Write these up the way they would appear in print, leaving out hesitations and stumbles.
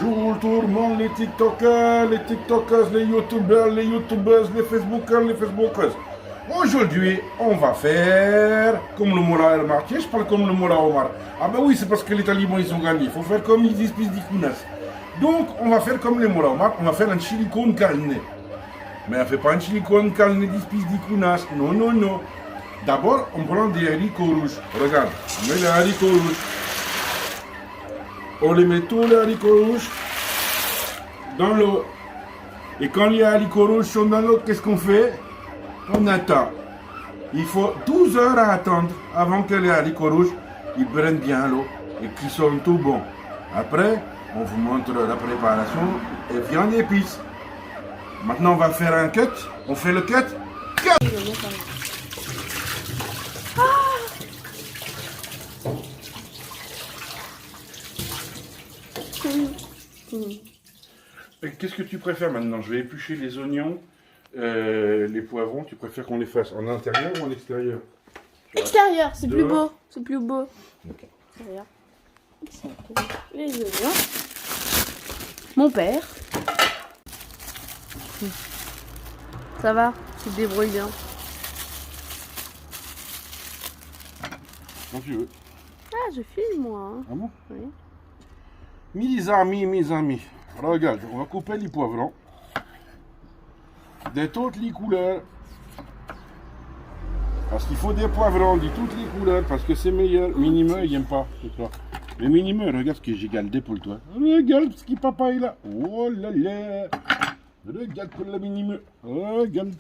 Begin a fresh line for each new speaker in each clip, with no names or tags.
Bonjour tout le monde, les TikTokers, les TikTokers, les YouTubers, les YouTubers, les Facebookers, les Facebookers. Aujourd'hui, on va faire comme le Moura El Martier. Je parle comme le Moura Omar. Ah ben oui, c'est parce que les talibans ils ont gagné. Il faut faire comme ils disent Pisdikounas. Donc, on va faire comme les Moura Omar. On va faire un chili con carne. Mais on ne fait pas un chili con carne Pisdikounas. Non, non, non. D'abord, on prend des haricots rouges. Regarde, on met les haricots rouges. On les met tous les haricots rouges dans l'eau. Et quand les haricots rouges sont dans l'eau, qu'est-ce qu'on fait? On attend. Il faut 12 heures à attendre avant que les haricots rouges ils prennent bien l'eau et qu'ils sont tout bons. Après, on vous montre la préparation et viande et épices. Maintenant, on va faire un cut. On fait le cut. Qu'est-ce que tu préfères maintenant? Je vais éplucher les oignons, les poivrons. Tu préfères qu'on les fasse en intérieur ou en extérieur?
Extérieur, c'est plus
Dehors.
beau. C'est plus beau.
Okay.
Extérieur. Les oignons. Mon père. Ça va, tu te débrouilles bien.
Quand tu veux.
Ah, je filme moi. Hein.
Ah bon?
Oui.
Mes amis, regarde, on va couper les poivrons de toutes les couleurs. Parce qu'il faut des poivrons de toutes les couleurs, parce que c'est meilleur. Minimum, il n'aime pas. Mais minimum, regarde ce que j'ai gardé pour toi. Regarde ce que papa est là. Oh là là. Regarde pour le minimum. Regarde.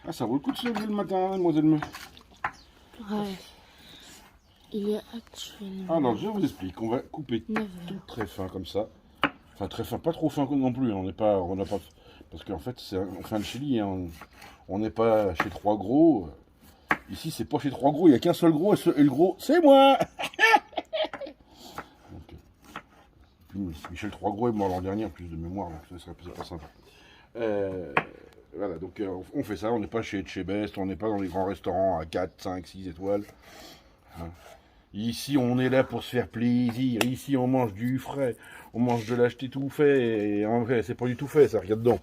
Ah, ça vaut le coup de se lever le matin, mademoiselle Meuf.
Ouais. Il est actuellement.
Alors, je vous explique. On va couper
9
tout très fin comme ça. Enfin, très fin, pas trop fin non plus. On n'a pas. Parce qu'en fait, on fait un chili. Hein, on n'est pas chez Trois Gros. Ici, c'est pas chez Trois Gros. Il n'y a qu'un seul gros. Et le gros, c'est moi. Donc, Michel Trois Gros est mort l'an dernier, en plus de mémoire. Donc, ça serait pas sympa. Voilà, donc on fait ça. On n'est pas chez Best. On n'est pas dans les grands restaurants à 4, 5, 6 étoiles. Hein. Ici, on est là pour se faire plaisir. Ici, on mange du frais. On mange de l'acheter tout fait. Et en vrai, c'est pas du tout fait, ça. Regarde donc.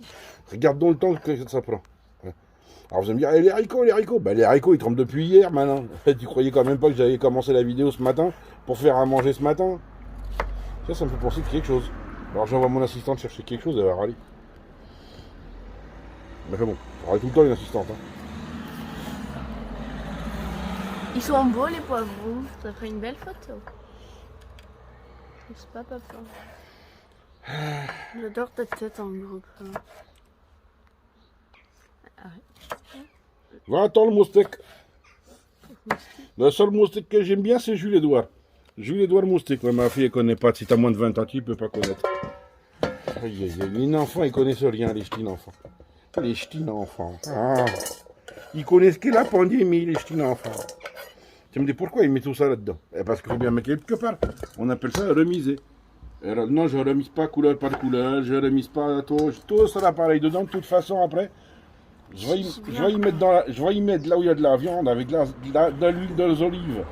Regarde donc le temps que ça prend. Alors, vous allez me dire, les haricots. Ben, les haricots, ils trempent depuis hier, maintenant. Tu croyais quand même pas que j'avais commencé la vidéo ce matin pour faire à manger ce matin? Ça me fait penser quelque chose. Alors, j'envoie mon assistante chercher quelque chose, elle va râler. Mais bon, j'aurai tout le temps une assistante. Hein.
Ils sont beaux les poivrons. Ça ferait une belle photo. C'est pas papa. J'adore ta tête en groupe. Arrête.
Va, attends le moustique. Le seul moustique que j'aime bien, c'est Jules Edouard. Jules Edouard moustique. Ouais, ma fille, elle connaît pas. Si t'as moins de 20 ans, tu peux pas connaître. Les enfants, ils connaissent rien, les ch'tins enfants. Les ch'tins enfants. Ah. Ils connaissent que la pandémie, les ch'tins enfants. Tu me dis pourquoi ils mettent tout ça là-dedans? Parce qu'il faut bien mettre quelque part. On appelle ça remiser. Alors, non, je remise pas couleur par couleur, je remise pas tout sera pareil dedans. De toute façon, après, je vais y mettre là où il y a de la viande avec de l'huile d'olive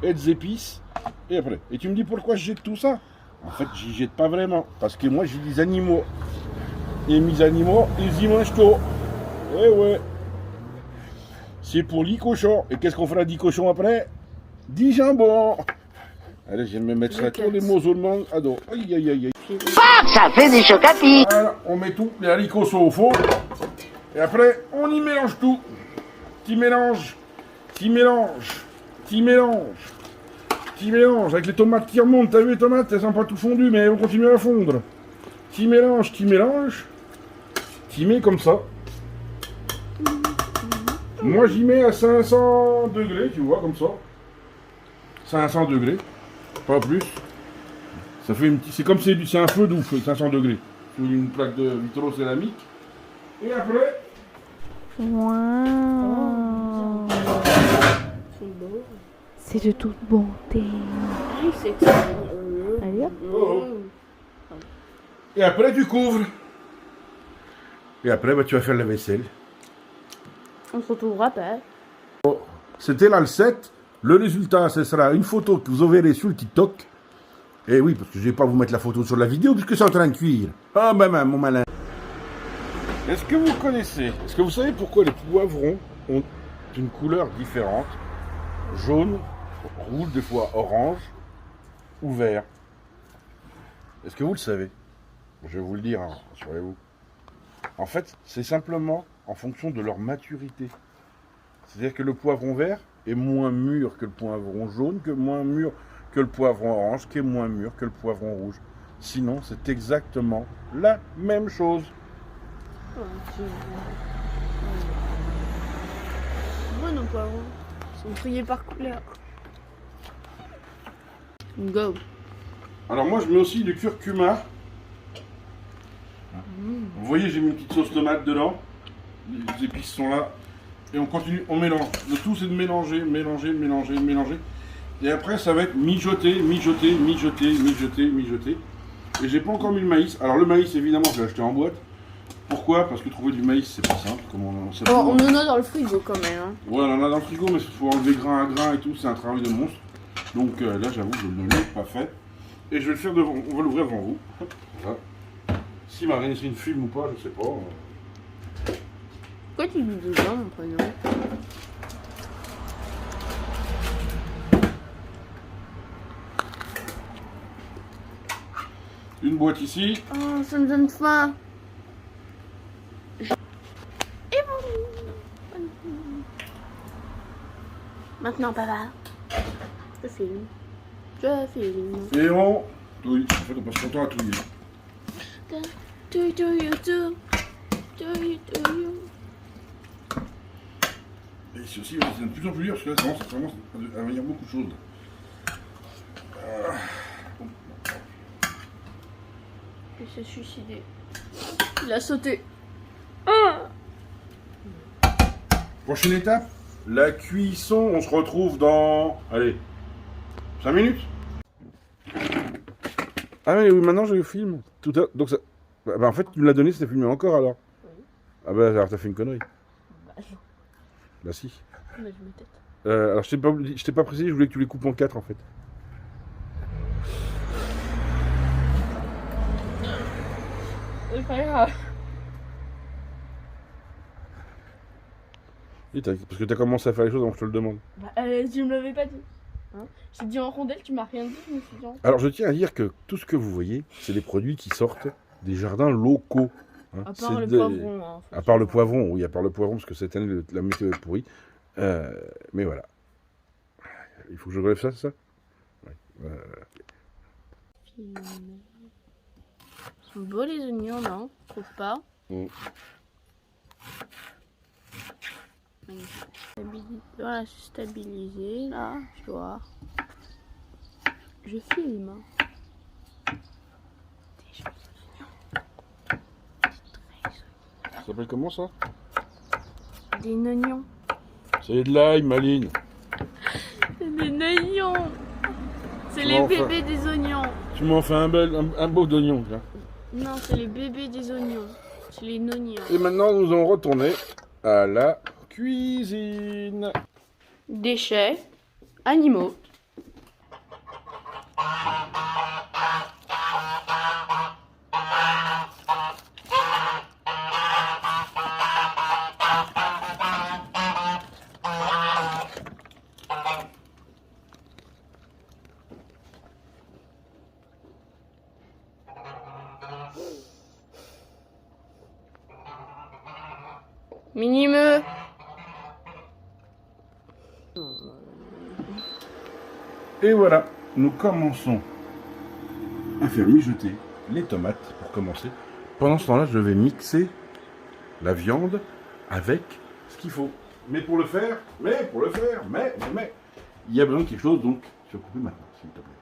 et des épices. Et après. Et tu me dis pourquoi je jette tout ça? En fait, j'y jette pas vraiment. Parce que moi, j'ai des animaux. Et mes animaux, ils y mangent tout. Eh ouais. C'est pour les cochons. Et qu'est-ce qu'on fera des cochons après? 10 jambons. Allez, je vais me mettre ça tous les musulmans à dos. Aïe, aïe, aïe, aïe.
Ça fait des chocs à pic.
Voilà, on met tout. Les haricots sont au fond. Et après, on y mélange tout. Petit mélange. Petit mélange. Petit mélange. Petit mélange. Avec les tomates qui remontent. T'as vu les tomates? Elles sont pas tout fondues, mais elles vont continuer à fondre. Petit mélange, petit mélange. Petit mets comme ça. Moi, j'y mets à 500 degrés, tu vois, comme ça. 500 degrés, pas plus. Ça fait une petite... C'est comme c'est un feu doux, 500 degrés. Sur une plaque de vitrocéramique. Et après...
Wow. C'est beau. C'est de toute bonté. Allez hop.
Oh. Et après, tu couvres. Et après, bah, tu vas faire la vaisselle.
On se retrouvera pas.
C'était là le 7. Le résultat, ce sera une photo que vous enverrez sur le TikTok. Et oui, parce que je vais pas vous mettre la photo sur la vidéo puisque c'est en train de cuire. Ah ben, mon malin. Est-ce que vous connaissez, est-ce que vous savez pourquoi les poivrons ont une couleur différente? Jaune, rouge, des fois orange ou vert. Est-ce que vous le savez? Je vais vous le dire, hein, rassurez-vous. En fait, c'est simplement en fonction de leur maturité. C'est-à-dire que le poivron vert est moins mûr que le poivron jaune, que moins mûr que le poivron orange, qui est moins mûr que le poivron rouge. Sinon, c'est exactement la même chose.
Moi, nos poivrons sont triés par couleur. Go.
Alors moi, je mets aussi du curcuma. Vous voyez, j'ai mis une petite sauce tomate dedans. Les épices sont là. Et on continue, on mélange. Le tout, c'est de mélanger, mélanger, mélanger, mélanger. Et après, ça va être mijoter, mijoter, mijoter, mijoter, mijoter. Et j'ai pas encore mis le maïs. Alors le maïs, évidemment, je l'ai acheté en boîte. Pourquoi? Parce que trouver du maïs, c'est pas simple. Comme on
en a dans le frigo quand même. Hein.
Ouais, on en a dans le frigo, mais il faut enlever grain à grain et tout. C'est un travail de monstre. Donc là, j'avoue, je ne l'ai pas fait. Et je vais le faire devant. On va l'ouvrir devant vous. Voilà. Si Marie-Nesrine filme ou pas, je sais pas.
Pourquoi tu dis dedans, mon prénom?
Une boîte ici.
Oh, ça me donne faim. Et bon. Maintenant, papa. Je filme. Je filme.
Et on touille. En fait, on passe son temps à touiller.
Touille, touille, touille. Touille, touille.
Et ici aussi, c'est de plus en plus dur parce que là, ça commence à venir beaucoup de choses.
Il s'est suicidé. Il a sauté. Ah.
Prochaine étape, la cuisson. On se retrouve dans, allez, 5 minutes. Ah mais oui, maintenant je filme. Tout à... Donc ça... Bah, en fait, tu me l'as donné, c'était filmé encore alors.
Oui.
Ah bah alors t'as fait une connerie.
Bah non.
Bah si.
Mais je me tête.
Alors je t'ai pas précisé, je voulais que tu les coupes en 4 en fait.
C'est pas grave.
Et parce que t'as commencé à faire les choses avant que je te le demande.
Bah, tu me l'avais pas dit. Hein, j'ai dit en rondelle, tu m'as rien dit, je me suis dit.
Alors je tiens à dire que tout ce que vous voyez, c'est des produits qui sortent des jardins locaux. Hein.
À part le poivron. Hein,
à part le poivron, oui, à part le poivron, parce que cette année, la météo est pourrie. Mais voilà. Il faut que je relève ça, c'est ça? Ouais.
Ils sont beaux les oignons, non? Je trouve pas. Voilà, c'est stabilisé, là, tu vois. Je filme. Des jolis oignons.
Ça s'appelle comment ça?
Des oignons.
C'est de l'ail, Maline.
C'est des oignons. C'est
Tu
les
m'en
bébés des oignons.
Tu m'en fais un beau d'oignon, tiens.
Non, c'est les bébés des oignons. C'est les oignons.
Et maintenant, nous allons retourner à la cuisine.
Déchets animaux. Minimeux.
Et voilà, nous commençons à faire mijoter les tomates pour commencer. Pendant ce temps-là, je vais mixer la viande avec ce qu'il faut. Mais pour le faire, il y a besoin de quelque chose, donc je vais couper maintenant, s'il te plaît.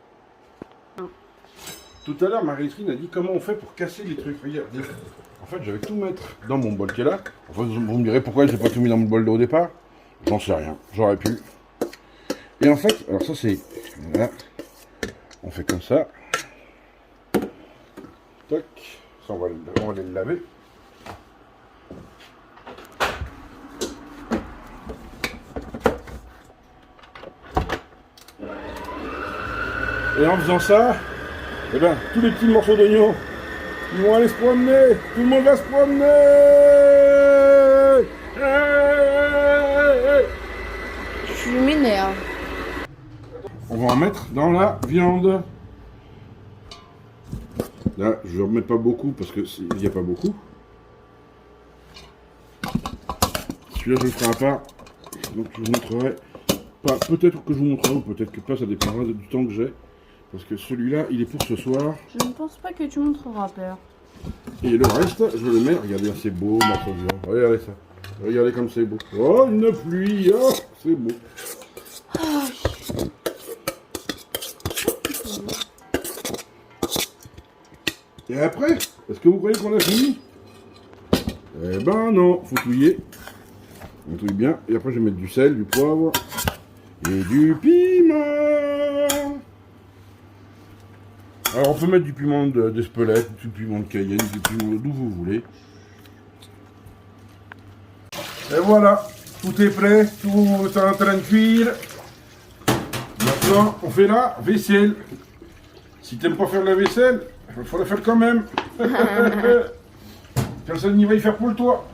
Tout à l'heure, Marie-Nesrine a dit comment on fait pour casser les trucs. Regardez. En fait, je vais tout mettre dans mon bol qui est là. Enfin, vous me direz pourquoi je n'ai pas tout mis dans mon bol au départ. J'en sais rien, j'aurais pu. Et en fait, alors ça c'est... Voilà. On fait comme ça. Tac. Ça, on va aller le laver. Et en faisant ça, eh ben, tous les petits morceaux d'oignon, ils vont aller se promener. Tout le monde va se promener.
Je m'énerve.
On va en mettre dans la viande. Là, je ne remets pas beaucoup parce qu'il n'y a pas beaucoup. Celui-là, je le ferai à part. Donc, je vous montrerai. Pas, peut-être que je vous montrerai ou peut-être que pas, ça dépendra du temps que j'ai. Parce que celui-là, il est pour ce soir.
Je ne pense pas que tu montreras, père.
Et le reste, je le mets. Regardez, c'est beau, morceau de viande. Regardez ça. Regardez comme c'est beau. Oh, une pluie. Oh, c'est beau. Et après, est-ce que vous croyez qu'on a fini? Eh ben non, faut touiller. On touille bien. Et après, je vais mettre du sel, du poivre et du piment. Alors, on peut mettre du piment d'Espelette, du piment de Cayenne, du piment d'où vous voulez. Et voilà, tout est prêt, tout est en train de cuire. Maintenant, on fait la vaisselle. Si t'aimes pas faire la vaisselle, il faut la faire quand même. Personne n'y va y faire pour le toit.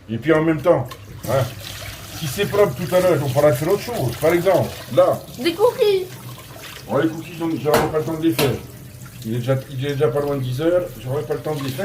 Et puis en même temps, hein, si c'est propre tout à l'heure, on pourra faire autre chose. Par exemple, là,
Des cookies.
bon, les cookies, j'aurai pas le temps de les faire. Il est déjà pas loin de 10 h, j'aurai pas le temps de les faire.